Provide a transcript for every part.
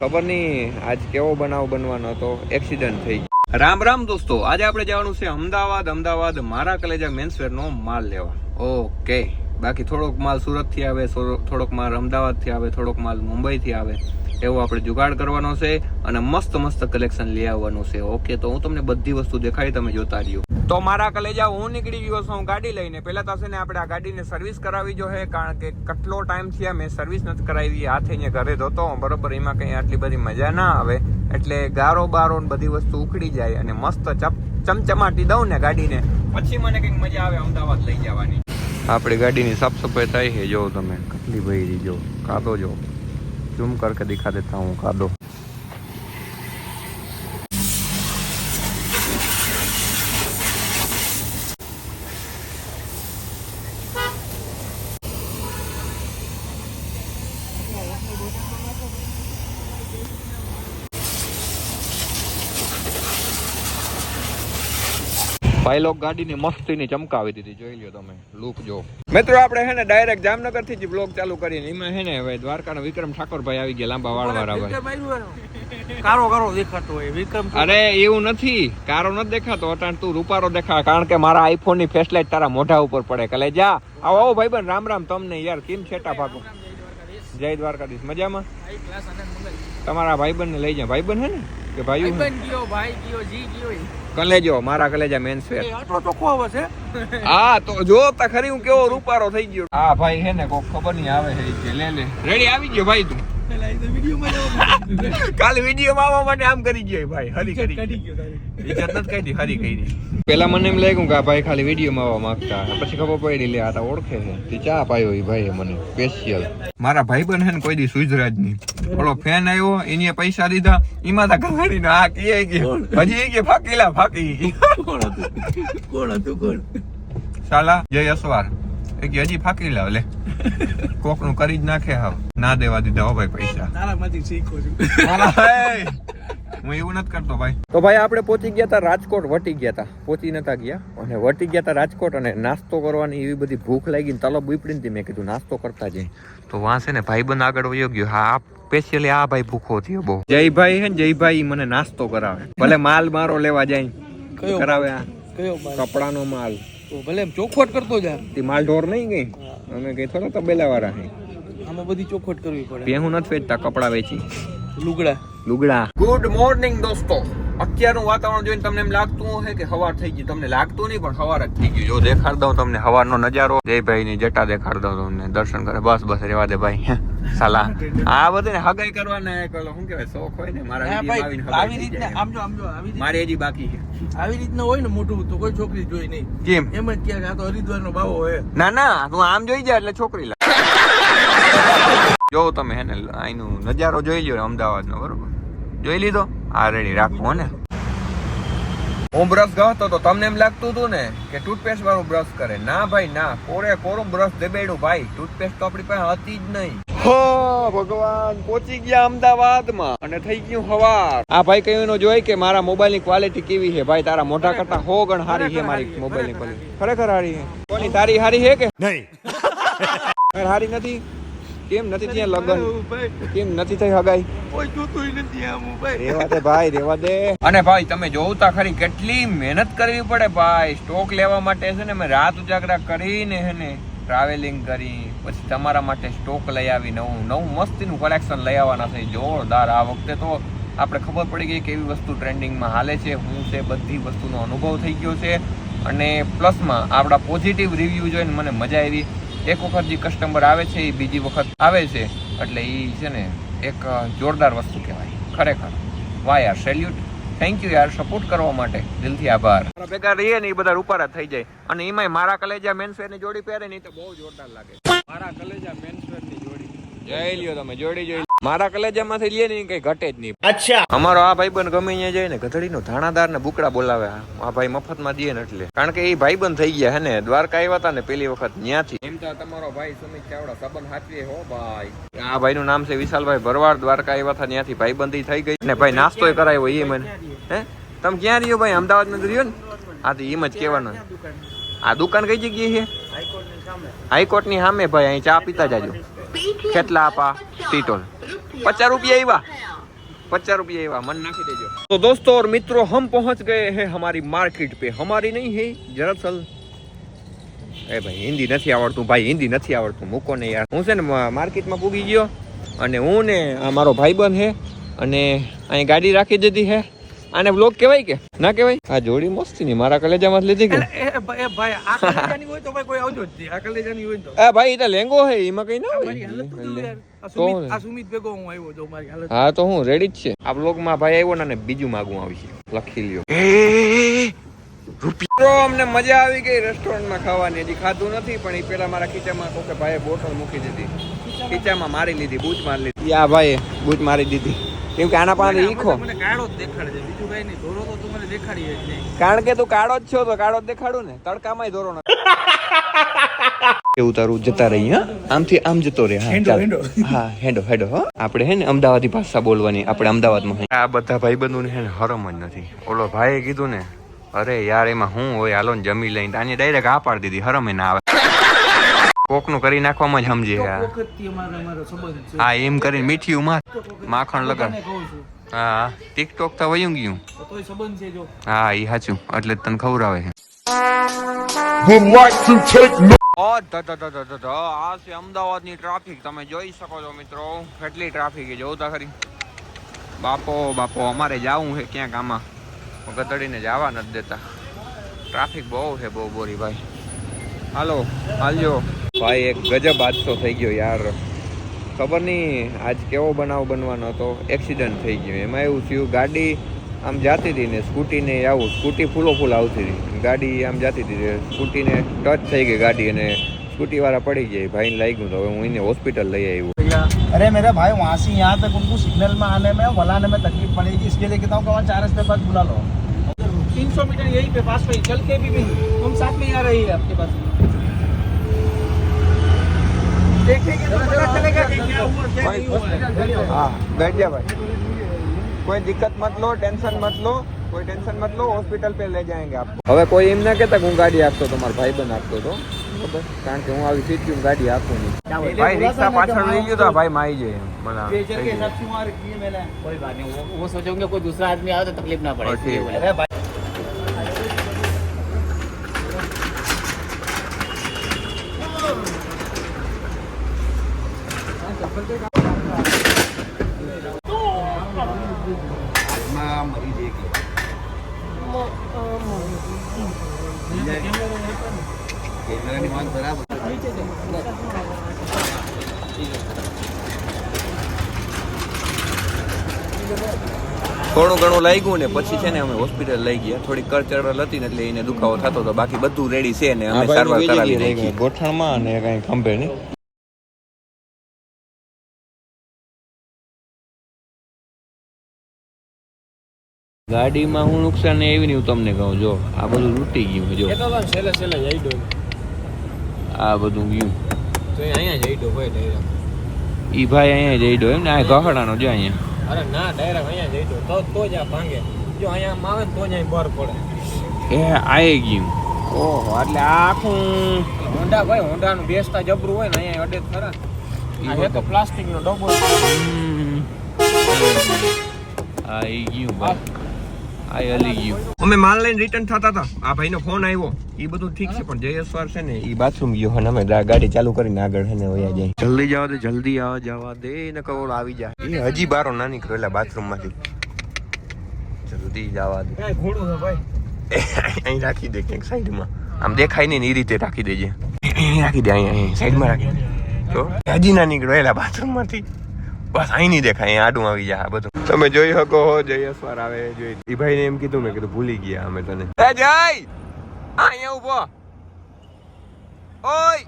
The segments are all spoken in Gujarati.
ખબર નહીં આજ કેવો બનાવ બનવાનો હતો, એક્સિડન્ટ થઈ ગયો. રામ રામ દોસ્તો, આજે આપણે જવાનું છે અમદાવાદ મારા કલેજા મેન્સવેર નો માલ લેવા. ઓકે, બાકી થોડોક માલ સુરત થી આવે, થોડોક માલ અમદાવાદ થી આવે, થોડોક માલ મુંબઈ થી આવે, એવો આપણે જુગાડ કરવાનો છે અને મસ્ત કલેક્શન લઈ આવવાનું છે. ઓકે, તો હું તમને બધી વસ્તુ દેખાડી, તમે જોતા રહ્યો. તો મારા કલેજા હું નીકળી ગયો છું ગાડી લઈને. પેલા તો છે ને આપણે આ ગાડીને સર્વિસ કરાવી જોઈએ, કારણ કે કેટલો ટાઈમ થયા મેં સર્વિસ નથી કરાવી. હાથે અહીંયા ઘરે ધોતો બરોબર, એમાં કઈ આટલી બધી મજા ના આવે, એટલે ગારો બારો બધી વસ્તુ ઉખડી જાય અને મસ્ત ચમચમાટી દઉં ને ગાડીને, પછી મને કઈક મજા આવે અમદાવાદ લઈ જવાની. આપણી ગાડીની સાફ સફાઈ થાય છે, જો તમે કેટલી ભરી, જો કાદો, જો ઝૂમ કરકે દિખા દેતા હું કાદો. ભાઈ લોક ગાડીની મસ્તીની ચમકાવી દીધી, જોઈ લ્યો તમે લુક જો. મિત્રો આપણે હે ને ડાયરેક્ટ જામનગર થી જ બ્લોગ ચાલુ કરીને એમાં હે ને હવે દ્વારકાનો વિક્રમ ઠાકોરભાઈ આવી ગયા, લાંબા વાળવાળા ભાઈ. કારો દેખાતો હોય વિક્રમ. અરે એવું નથી, કારો નથી દેખાતો, અટાણ તું રૂપારો દેખા, કારણ કે મારા આઈફોન ની ફ્લેશલાઇટ તારા મોઢા ઉપર પડે. કલે જા, આવો ભાઈ બન, રામ રામ તમને યાર, કેમ છેટા ભાગો. જય દ્વારકાધીશ, મજામાં? તમારા ભાઈબંધ ને લઈ જા. ભાઈબંધ હે ને કે ભાઈ કલેજો, મારા કલેજા મેન્સવેર. હા તો જો તા ખરી હું કેવો રૂપારો થઈ ગયો. હા ભાઈ હે ને કોઈ ખબર નહીં આવે છે, લે રેડી આવી ગયો ભાઈ તું. કાલે વિડીયો માં આવવા માટે આમ કરી ગયો ભાઈ, હરી કરી ઇજ્જત નથી કરી, હરી કરી. પેલા મને એમ લાગ્યું કે આ ભાઈ ખાલી વિડીયો માં આવવા માંગતા, પછી ખબર પડી લે આ તો ઓળખે છે, ચા પાયો એ ભાઈ મને સ્પેશિયલ. મારા ભાઈબંધ હે ને કોઈ દી સુઈજરાજ નહીં, ઓલો ફેન આવ્યો એને પૈસા દીધા, એમાં તા ઘડી નો આ કે હજી કે ફાકી કોણ હતું સાલા જય અસવાર એ કે હજી ફાકી લાવ લે, કોક નું કરી જ નાખે. હાવ ના દેવા દીધા હો ભાઈ પૈસા. તારામાંથી શીખો છું હું એવું નથી કરતો ભાઈ. તો ભાઈ આપણે પહોંચી ગયા હતા રાજકોટ, વટી ગયા હતા, પહોંચી નતા ગયા અને વટી ગયા હતા રાજકોટ, અને નાસ્તો કરવાની એવી બધી ભૂખ લાગી ને તલબ ઉપડી ને મેં કીધું નાસ્તો કરતા જઈ. તો વાં છે ને ભાઈબંધ આગળ વયો ગયો. હા સ્પેશિયલી આ ભાઈ ભૂખો થયો બહુ. જયભાઈ હે ને, જયભાઈ મને નાસ્તો કરાવે, ભલે માલ મારો લેવા જાય કરાવે. આ કયો કપડાનો માલ ભલે ચોખવટ કરતો જા, તે માલ ઢોર નહીં ગઈ, અમે કઈ થોડા તબેલા વાળા હે, આમાં બધી ચોખવટ કરવી પડે. ભેહું નથી વેચતા, કપડા વેચી, લુગડા. ગુડ મોર્નિંગ દોસ્તો. અત્યારનું વાતાવરણ જોઈને તમને એમ લાગતું હશે કે સવાર થઈ ગઈ, તમને લાગતું નહીં પણ સવાર જ થઈ ગયું. જો દેખાડ દઉં તમને સવારનો નજારો, જયભાઈ ની જટા દેખાડ દઉં તમને, દર્શન કરે. બસ રેવા દે ભાઈ સાલા, આ બધે હગાઈ કરવાના શું કેવાય શોખ હોય ને, મારા આવી રીતના આમ જો મારી હજી બાકી છે. આવી રીતના હોય ને મોટું તો કોઈ છોકરી જોઈ નહીં, કેમ એમ જ ક્યાંક આ તો હરિદ્વાર નો બાવો હોય. ના તું આમ જોઈ જાય એટલે છોકરી લા. જો તમે હે ને અહીંનો નજારો જોઈ લો અમદાવાદ નો, બરોબર જોઈ લીધો. આ રેડી રાખવો ને. હું બ્રશ ગયો તો તમને એમ લાગતું હતું ને કે ટૂથપેસ્ટ વાળું બ્રશ કરે. ના ભાઈ ના, કોરું બ્રશ દબાડ્યું ભાઈ. ટૂથપેસ્ટ તો આપણી પાસે હતી જ નહીં. હો ભગવાન, પહોંચી ગયા અમદાવાદમાં અને થઈ ગયું સવાર. આ ભાઈ કયું જોઈ કે મારા મોબાઈલ ની ક્વોલિટી કેવી છે. ભાઈ તારા મોઢા કરતા 100 ગણ સારી છે મારી મોબાઈલ ની ક્વોલિટી. ખરેખર સારી છે. કોની તારી સારી છે કે નહીં? સારી નથી. કેમ નથી ત્યાં લગન, કેમ નથી થઈ હગાઈ? કોઈ જોતું નથી આમ ભાઈ. રેવા દે ભાઈ, રેવા દે. અને ભાઈ તમે જોતા ખરી કેટલી મહેનત કરવી પડે ભાઈ સ્ટોક લેવા માટે. છે ને મેં રાત ઉજાગરા કરીને હે ને ટ્રાવેલિંગ કરી, પછી તમારા માટે સ્ટોક લઈ આવી, નવું મસ્તીનું કલેક્શન લઈ આવવાના છે જોરદાર. આ વખતે તો આપણે ખબર પડી ગઈ કેવી વસ્તુ ટ્રેન્ડિંગમાં હાલે છે, હું છે બધી વસ્તુનો અનુભવ થઈ ગયો છે. અને પ્લસમાં આપણા પોઝિટિવ રિવ્યૂ જોઈને મને મજા આવી. એક વખત જે કસ્ટમર આવે છે એ બીજી વખત આવે છે, એટલે એ છે ને એક જોરદાર વસ્તુ કહેવાય ખરેખર. વાહ યાર, સેલ્યુટ, થેન્ક યુ યાર સપોર્ટ કરવા માટે, દિલથી આભાર. મારા ભેગા રહીએ ને એ બધા રૂપારા થઈ જાય. અને એમાંય મારા કલેજા મેન્સવેર ની જોડી પહેરે ને તો બહુ જોરદાર લાગે. મારા કલેજા મેન્સવેર ની જોડી જઈ લ્યો તમે, જોડી જોઈ. મારા કલેજા માંથી લે ને કઈ ઘટે જ નહીં. અચ્છા, અમારો આ ભાઈબંધ ગમે અહીંયા જાય ને ગધડીનો ધાણાદાર ને બુકડા બોલાવે. આ ભાઈ મફત માં દે ને એટલે, કારણ કે એ ભાઈબંધ થઈ ગયા હે ને, દ્વારકા આવ્યા હતા ને પેલી વખત ત્યાંથી. એમ તો તમારો ભાઈ સુમિત ચાવડા સંબંધ હાચવે હો ભાઈ. આ ભાઈ નું નામ છે વિશાલભાઈ ભરવાડ. દ્વારકા આવ્યા હતા ત્યાંથી ભાઈબંધી થઈ ગઈ ને ભાઈ નાસ્તો કરાયો એ મને. હે તમે ક્યાં રહ્યો ભાઈ? અમદાવાદ માં રહ્યો ને? હા તો એમ જ કેવાનું. આ દુકાન કઈ જગ્યાએ છે? હાઈકોર્ટની સામે ભાઈ અહીં ચા પીતા જાજો. કેટલા આપા ટીટોલ? 50 रुपया आवा, 50 रुपया आवा, मन नाखी देजो. तो दोस्तों और मित्रों, हम पहुंच गए हैं हमारी मार्केट पे. हमारी नहीं है दरअसल. એ ભાઈ હિન્દી નથી આવડતું, ભાઈ હિન્દી નથી આવડતું, મૂકો ને યાર. હું છે ને માર્કેટમાં પૂગી ગયો અને હું ને આ મારો ભાઈબંધ છે અને અહીં ગાડી રાખી દીધી છે. આને બ્લોગ કહેવાય કે ના કહેવાય? આ જોડી મસ્તી ની મારા કલેજામાં લીધી કે ભાઈ આ કલેજાની હોય તો ભાઈ કોઈ આવજો જ. આ કલેજાની હોય તો એ ભાઈ એ લેંગો હે, એમાં કઈ ના મારી હાલત તો જો યાર. આ સુમિત ભેગો હું આવ્યો જો મારી હાલત. હા તો હું રેડી જ છે. આ બ્લોગ માં ભાઈ આવ્યો ને બીજું માગું આવી છે, લખી લ્યો. રૂપિયા અમને મજા આવી ગઈ રેસ્ટોરન્ટમાં ખાવાની. હજી ખાધું નથી પણ એ પેલા મારા ખીચામાં કોકે ભાઈએ બોટલ મૂકી દીધી, ખીચામાં મારી લીધી, બૂચ મારી લીધી. આ ભાઈએ બૂચ મારી દીધી કેમ કે આના પાસે ઈખો. મને કાળો જ દેખાડે છે, બીજું કઈ નહીં. ધોરો તો તું મને દેખાડી જ નહીં. કારણ કે તું કાળો જ છો તો કાળો જ દેખાડું ને. તડકામાંય ધોરો ન એવું તારું જતા રહી. હા આમથી આમ જતો રે. હા હા હેડો હેડો. હા આપણે હે ને અમદાવાદી ભાષા બોલવાની. આપણે અમદાવાદમાં આ બધા ભાઈબંધોને હે ને હરમ જ નથી. ઓલો ભાઈએ કીધું ને, અરે યાર એમાં હું હોય, હાલો ને જમી લઈને. આને ડાયરેક્ટ આ પાડી દીધી, હરમે ના આવે. કોક નું કરી નાખવામાં જ સમજી. હા એમ કરીને મીઠી ઉમાર માખણ લગાડ. હા ટિકટોક તો વયું ગયું. હા એ સાચું, એટલે જ તને ખવડાવે છે. આ છે અમદાવાદની ટ્રાફિક. તમે જોઈ શકો છો મિત્રો, કેટલી ટ્રાફિક છે જોતા ખરી. બાપો બાપો, અમારે જવું છે ક્યાંક. આમાં ગધડીને જવા નથી દેતા. ટ્રાફિક બહુ છે, બહુ બોરી ભાઈ. હાલો હાલજો ભાઈ. એક ગજબ હાદસો થઈ ગયો યાર. ખબર નહીં આજ કેવો બનાવ બનવાનો હતો. એક્સિડન્ટ થઈ ગયો. એમાં એવું થયું, ગાડી આમ જાતી હતી ને સ્કૂટીને આવું, સ્કૂટી ફૂલો ફૂલ આવતી હતી, ગાડી આમ જાતી હતી, સ્કૂટીને ટચ થઈ ગઈ ગાડી અને स्कूटी वाला पड़ी गई भाई लाइक तो હું એને હોસ્પિટल લઈ આવ્યો. अरे मेरे भाई वहाँ से यहाँ तक उनको सिग्नल में आने में वलाने में तकलीफ पड़ेगी, इसके लिए कहता हूँ कि वहाँ 4 रस्ते बाद बुला लो. 300 मीटर यहीं पे पास में चल के भी हम साथ में आ रही है आपके पास. देखेंगे तो पता चलेगा कि क्या हुआ क्या नहीं हुआ. हाँ बैठ जा भाई, कोई दिक्कत मत लो, टेंशन मत लो, कोई टेंशन मत लो, हॉस्पिटल पे ले जाएंगे आपको. હવે કોઈ એમ ના કહેતા હું ગાડી આપતો તો, મારો ભાઈબંધ આપતો તો, ખબર? કારણ કે હું આવી સીધી ગાડી આપું નહીં. ભાઈ રિક્ષા પાછળ લઈ ગયો તો ભાઈ માઈ જાય મને. कोई बात नहीं, वो सोचेंगे कोई दूसरा आदमी आए तो तकलीफ ना पड़े. अरे भाई થોડું ઘણું લાગ્યું ને પછી છે ને અમે હોસ્પિટલ લઈ ગયા. થોડી કરચરલ હતી ને એટલે એને દુખાવો થતો હતો, બાકી બધું રેડી છે ને અમે સારવાર કરાવી નાખી ગોઠણમાં અને કઈ ખંભે નહીં. ગાડીમાં હું નુકસાન એવી નહીં, હું તમને કહું. જો આ બધું તૂટી ગયું. જો છેલ્લે છેલ્લે જઈ દો, આ બધું ગયું. તો અહીંયા જઈ દો ભાઈ ડાયરેક્ટ. ઈ ભાઈ અહીંયા જઈ દો એમ ને, આ ગહડાનો જો અહીંયા. અરે ના ડાયરેક્ટ અહીંયા જઈ દો તો જ આ ભાંગે. જો અહીંયા આવે તો જ અહીં બર પડે. એ આઈ ગયું. ઓહો, એટલે આ આખું હોન્ડા ભાઈ, હોન્ડાનું બેસતા જબરું હોય ને અહીંયા અડે ખરા. આ હે તો પ્લાસ્ટિકનો ડબ્બો. આઈ ગયું ભાઈ, આઈ હલી ગયું. અમે માલ લઈને રિટર્ન થતા હતા, આ ભાઈનો ફોન આવ્યો. એ બધું ઠીક છે પણ જયેશ્વર છે ને એ બાથરૂમ ગયો અને અમે ગાડી ચાલુ કરીને આગળ છે ને વયા જાય. જલ્દી જવા દે, જલ્દી જવા દે ને કવળ આવી જાય. એ હજી બારો ના નીકળ્યો એટલે બાથરૂમ માંથી. જલ્દી જવા દે. ઘોડું છે ભાઈ, અહીં રાખી દે ક્યાંક સાઈડમાં, આમ દેખાય નહીં ને એ રીતે રાખી દેજે. અહીં રાખી દે, અહીં સાઈડમાં રાખી દે. તો હજી ના નીકળ્યો એટલે બાથરૂમ માંથી. બસ અહીં નહીં દેખાય, અહીં આડું આવી જાય બધું. તમે જોઈ શકો હો, જયેશ્વર આવે જોઈ. એ ભાઈને એમ કીધું, મેં કીધું ભૂલી ગયા અમે તને. એ જય અહીંયા ઉભો. ઓય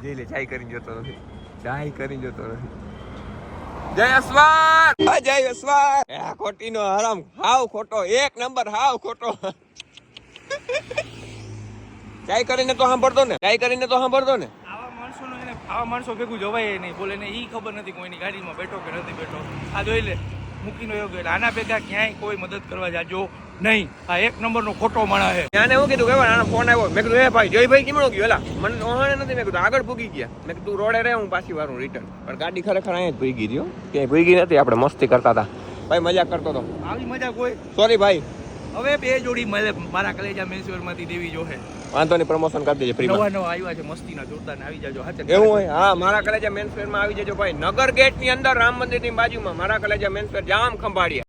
જઈ લે ચાય કરીને જોતો નથી, ચાય કરીને જોતો નથી. જયેશ્વર, આ જયેશ્વર, આ ખોટીનો હરામ, હાવ ખોટો, 1 નંબર, હાવ ખોટો. ચાય કરીને તો સાંભળતો ને, ચાય કરીને તો સાંભળતો ને. આવા માણસો ભેગું જવાય નહીં, બોલે ને ઈ ખબર નથી કોઈની ગાડીમાં બેઠો કે નથી બેઠો. આ જોઈ લે મૂકીનો યોગ્ય. આના ભેગા ક્યાંય કોઈ મદદ કરવા જાજો નહીં આ એક નંબરનો ખોટો માણસ છે. ત્યાં એવું કીધું કે આનો ફોન આવ્યો મેં કીધું એ ભાઈ જયભાઈ કેમણો ગયો એલા મને ઓહાણે નથી મેં કીધું આગળ પૂગી ગયા મેં કીધું તું રોડે રહે હું પાછી વારું રિટર્ન પણ ગાડી ખરેખર અહીંયા જ ભૂગી રહ્યો ક્યાંય ભૂગી નથી આપણે મસ્તી કરતા હતા ભાઈ મજાક કરતો હતો આવી મજા કોઈ સોરી ભાઈ હવે બે જોડી મળે મારા કલેજા મેન્સવેરમાંથી દેવી જો છે. વાંધો નહીં પ્રમોશન કરી દેજે ફ્રીમાં નવા આવ્યા છે મસ્તીના જોરદાર આવી જાજો હાચે. એવું હોય હા મારા કલેજા મેન્સવેરમાં આવી જજો ભાઈ નગર ગેટ ની અંદર રામ મંદિર ની બાજુમાં મારા કલેજા મેન્સવેર જામ ખંભાળીએ